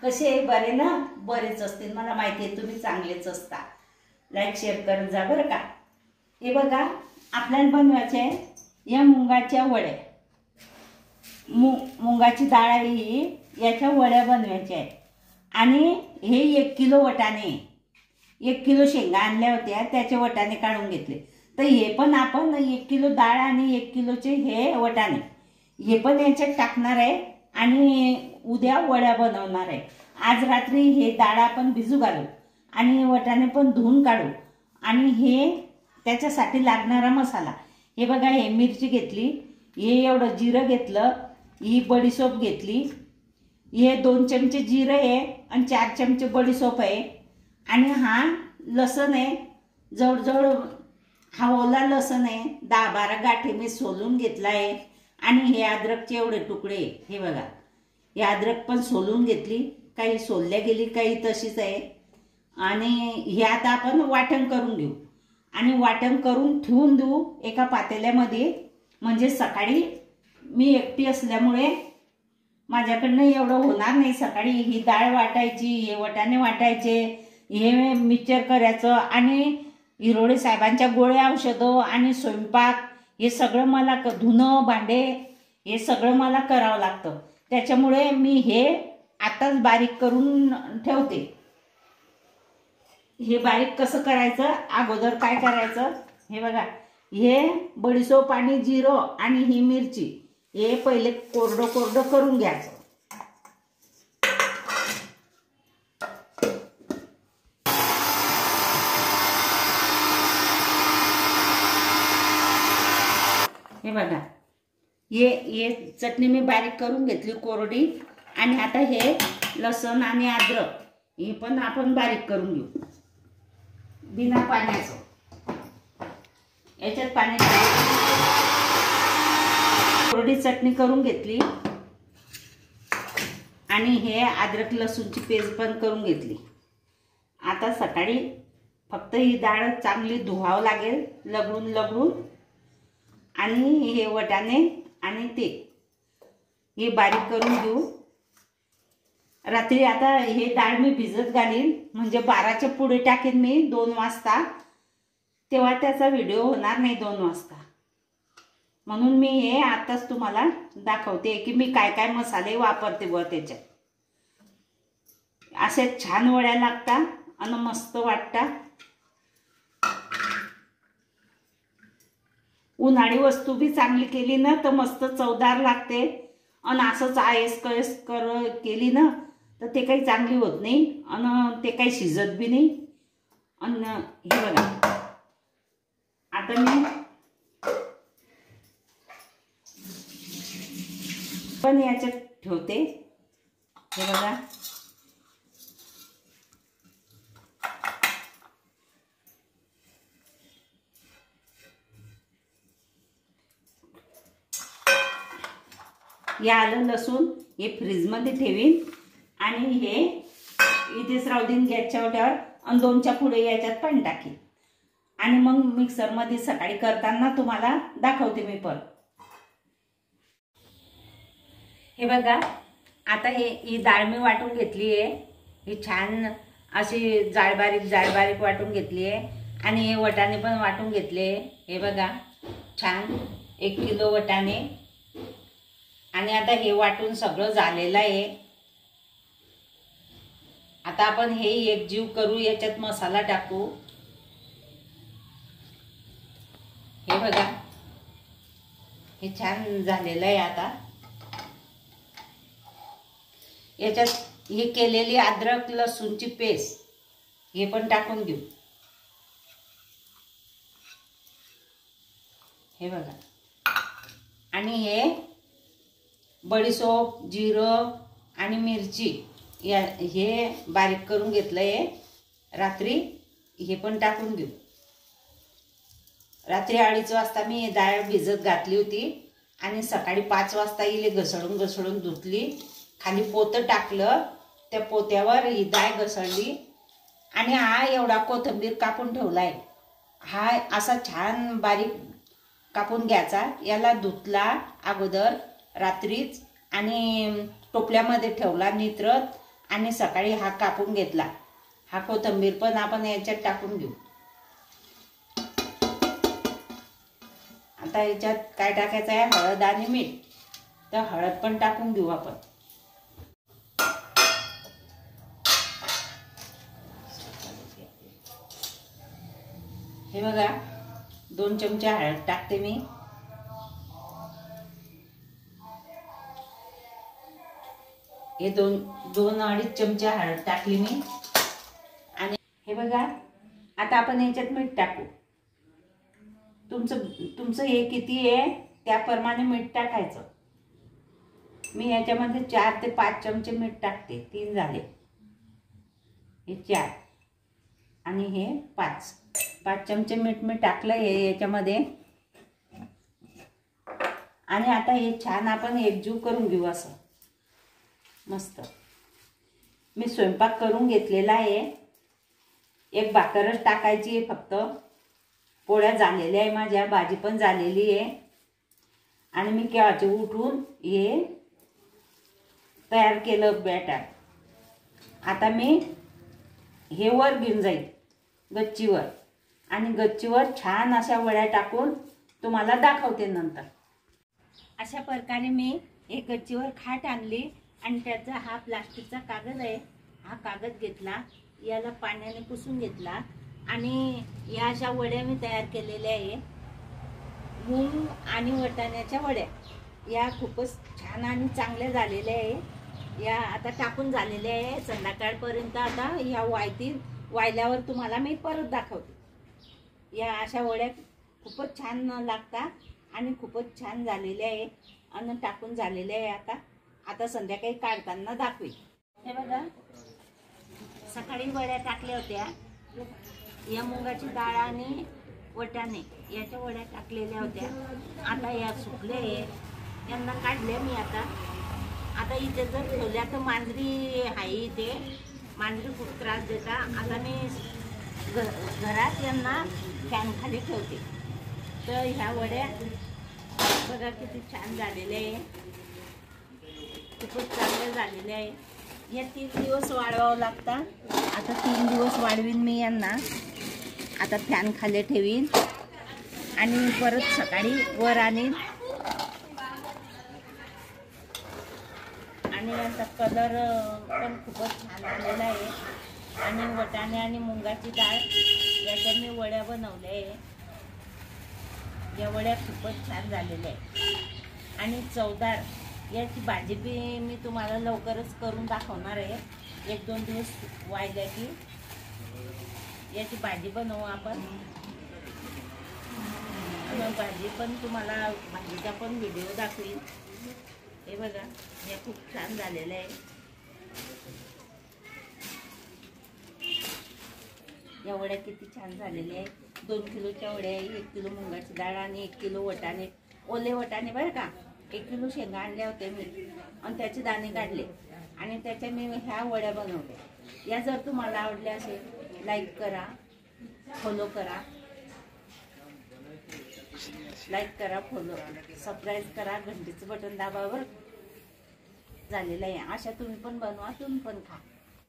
कसे बरे ना? बरेच असतील, मला माहिती आहे तुम्ही चांगलेच असता. लाईक शेअर करत जा बरं का. हे बघा, आपल्याला बनवायचे या मुंगाच्या वड्या. मुंगाची डाळ ही याच्या वड्या बनवायच्या आहेत. आणि हे 1 किलो वटाणे, 1 किलो शेंगा आणल्या होत्या, त्याचे वटाणे काढून घेतले. तर हे पण आपण 1 किलो डाळ आणि 1 किलोचे हे वटाणे हे पण याच्यात टाकणार आहे आणि उद्या वड्या बनवणार आहे. आज रात्री हे डाळ आपण भिजू घालू आणि वटाणे पण धुवून काढू. आणि हे त्याच्यासाठी लागणारा मसाला हे बघा. हे मिरची घेतली, हे एवढं जिरं घेतलं, ही बडीशोप घेतली, हे 2 चमचे जिरं आहे आणि 4 चमचे बडीशोप आहे. आणि हा लसण आहे, जवळजवळ हा ओला लसण आहे, 10-12 गाठी मी सोलून घेतला आहे. आणि हे अद्रकचे एवढे तुकडे, हे बघा, हे अद्रक पण सोलून घेतली, काही सोलल्या गेली, काही तशीच आहे. आणि हे आता आपण वाटण करून घेऊ आणि वाटण करून ठेवून देऊ एका पातेल्यामध्ये. म्हणजे सकाळी मी एकटी असल्यामुळे माझ्याकडनं एवढं होणार नाही. सकाळी ही डाळ वाटायची, हे वटाणे वाटायचे, हे मिक्सचर करायचं आणि हिरोडे साहेबांच्या गोळ्या, औषधं आणि स्वयंपाक हे सगळं मला धुणं भांडे हे सगळं मला करावं लागतं. त्याच्यामुळे मी हे आताच बारीक करून ठेवते. हे बारीक कसं करायचं, अगोदर काय करायचं, हे बघा, हे बडीशोप आणि जिरं आणि ही मिरची हे पहिले कोरडं कोरडं करून घ्यायचं. हे बघा, हे चटणी मी बारीक करून घेतली कोरडी. आणि आता हे लसण आणि अद्रक हे पण आपण बारीक करून घेऊ बिना पाण्याचं. याच्यात पाणी कोरडी चटणी करून घेतली आणि हे अद्रक लसूणची पेस्ट पण करून घेतली. आता सकाळी फक्त ही डाळ चांगली धुवावं लागेल लगडून लगडून. आणि हे वटाणे आणि ते हे बारीक करून घेऊ. रात्री आता हे डाळ मी भिजत घालीन, म्हणजे 12च्या पुढे टाकेन मी 2 वाजता, तेव्हा त्याचा व्हिडिओ होणार नाही 2 वाजता. म्हणून मी हे आताच तुम्हाला दाखवते की मी काय काय मसाले वापरते व त्याच्यात. असे छान वड्या लागतात आणि मस्त वाटतात. उन्हाळी वस्तू बी चांगली केली ना तर मस्त चवदार लागते. आणि असंच आयसकर केली ना तर ते काही चांगली होत नाही आणि ते काही शिजत बी नाही. आणि हे बघा, आता मी पण याच्यात ठेवते. हे बघा, हे आलं लसूण हे फ्रीजमध्ये ठेवीन आणि हे इथेच राहू देईन गॅसच्या ओट्यावर. आणि 2च्या पुढे याच्यात पाणी टाकीन आणि मग मिक्सरमध्ये सकाळी करताना तुम्हाला दाखवते मी परत. हे बघा, आता ही डाळ मी वाटून घेतली आहे. ही छान अशी जाड बारीक वाटून घेतली आहे. आणि हे वटाणे पण वाटून घेतले. हे बघा, छान 1 किलो वटाणे. आणि आता हे वाटून सगळं झालेलं आहे. आता आपण हे एकजीव करू, याच्यात मसाला टाकू. हे बघा, हे छान झालेलं आहे. आता याच्यात हे केलेली अद्रक लसूणची पेस्ट हे पण टाकून घेऊ. हे बघा, आणि हे बडीशोप, जिरं आणि मिरची हे बारीक करून घेतलंय रात्री, हे पण टाकून घेऊ. रात्री 2:30 वाजता मी डाळ भिजत घातली होती आणि सकाळी 5 वाजता इले घसळून धुतली. खाली पोतं टाकलं, त्या पोत्यावर ही डाळ घसळली. आणि हा एवढा कोथिंबीर कापून ठेवलाय. हा असा छान बारीक कापून घ्यायचा. याला धुतला अगोदर रात्रीच आणि टोपल्यामध्ये ठेवला नित्रत. आणि सकाळी हा कापून घेतला. हा कोथिंबीर पण आपण याच्यात टाकून घेऊ. आता याच्यात काय टाकायचं आहे, हळद आणि मीठ. तर हळद पण टाकून घेऊ आपण. हे बघा 2 चमचे हळद टाकते मी. हे दोन अडीच चमचे हळद टाकली मी. आणि हे बघा आता आपण याच्यात मीठ टाकू. तुमचं हे किती आहे त्याप्रमाणे मीठ टाकायचं. मी याच्यामध्ये 4 ते 5 चमचे मीठ टाकते. 3 झाले, हे 4 आणि हे 5 चमचे मीठ मी टाकलं आहे याच्यामध्ये. आणि आता हे छान आपण एकजीव करून घेऊ असं मस्त. मी स्वयंपाक करून घेतलेला आहे. एक भाकरच टाकायची आहे फक्त. पोळ्या झालेल्या आहे माझ्या, भाजी पण झालेली आहे. आणि मी केव्हाचे उठून हे तयार केलं बॅटर. आता मी हे वर घेऊन जाईल गच्चीवर आणि गच्चीवर छान अशा वड्या टाकून तुम्हाला दाखवते नंतर. अशा प्रकारे मी एक गच्चीवर खाट आणली आणि त्याचा हा प्लास्टिकचा कागद आहे. हा कागद घेतला, याला पाण्याने पुसून घेतला आणि या अशा वड्या मी तयार केलेल्या आहे. मूग आणि वाटाण्याच्या वड्या या खूपच छान आणि चांगल्या झालेल्या आहे. या आता टाकून झालेल्या आहे. संध्याकाळपर्यंत आता या वाळल्यावर तुम्हाला मी परत दाखवते. या अशा वड्या खूपच छान लागतात आणि खूपच छान झालेल्या आहे आणि टाकून झालेल्या आहे. आता संध्याकाळी काढताना दाखवेल. हे बघा सकाळी वड्या टाकल्या होत्या. या मुगाची डाळ आणि वाटाणे याच्या वड्या टाकलेल्या होत्या. आता या सुकल्या आहे, यांना काढले मी. आता इथे जर ठेवल्या तर मांजरी आहे. इथे मांजरी खूप त्रास देतात. आता मी घरात यांना फॅन खाली ठेवते. तर ह्या वड्या बघा किती छान झालेल्या आहे, खूपच चांगल्या झालेल्या आहे. या 3 दिवस वाळवावं लागतात. आता 3 दिवस वाळवीन मी यांना. आता फॅन खाली ठेवीन आणि परत सकाळी वर आणीन. आणि यांचा कलर पण खूपच छान आलेला आहे. आणि वाटाणे आणि मुंगाची डाळ याच्या मी वड्या बनवल्या आहे. या वड्या खूपच छान झालेल्या आहे आणि चवदार. याची भाजी बी मी तुम्हाला लवकरच करून दाखवणार आहे. 1-2 दिवस वाळल्या की याची भाजी बनवू आपण. भाजी पण तुम्हाला भाजीचा पण व्हिडिओ दाखवीन. हे बघा हे खूप छान झालेलं आहे. या वड्या किती छान झालेल्या आहे. 2 किलोच्या वड्या आहे. 1 किलो मुंगाची डाळ आणि 1 किलो वाटाणे, ओले वाटाणे बरं का. 1 किलो शेंगा आणल्या होत्या मी आणि त्याचे दाणे काढले आणि त्याच्या मी ह्या वड्या बनवल्या. या जर तुम्हाला आवडल्या असेल लाईक करा, फॉलो करा, फॉलो, सबस्क्राईब करा, घंटीचं बटन दाबावर झालेलं आहे. अशा तुम्ही पण बनवा, तुम्ही पण खा.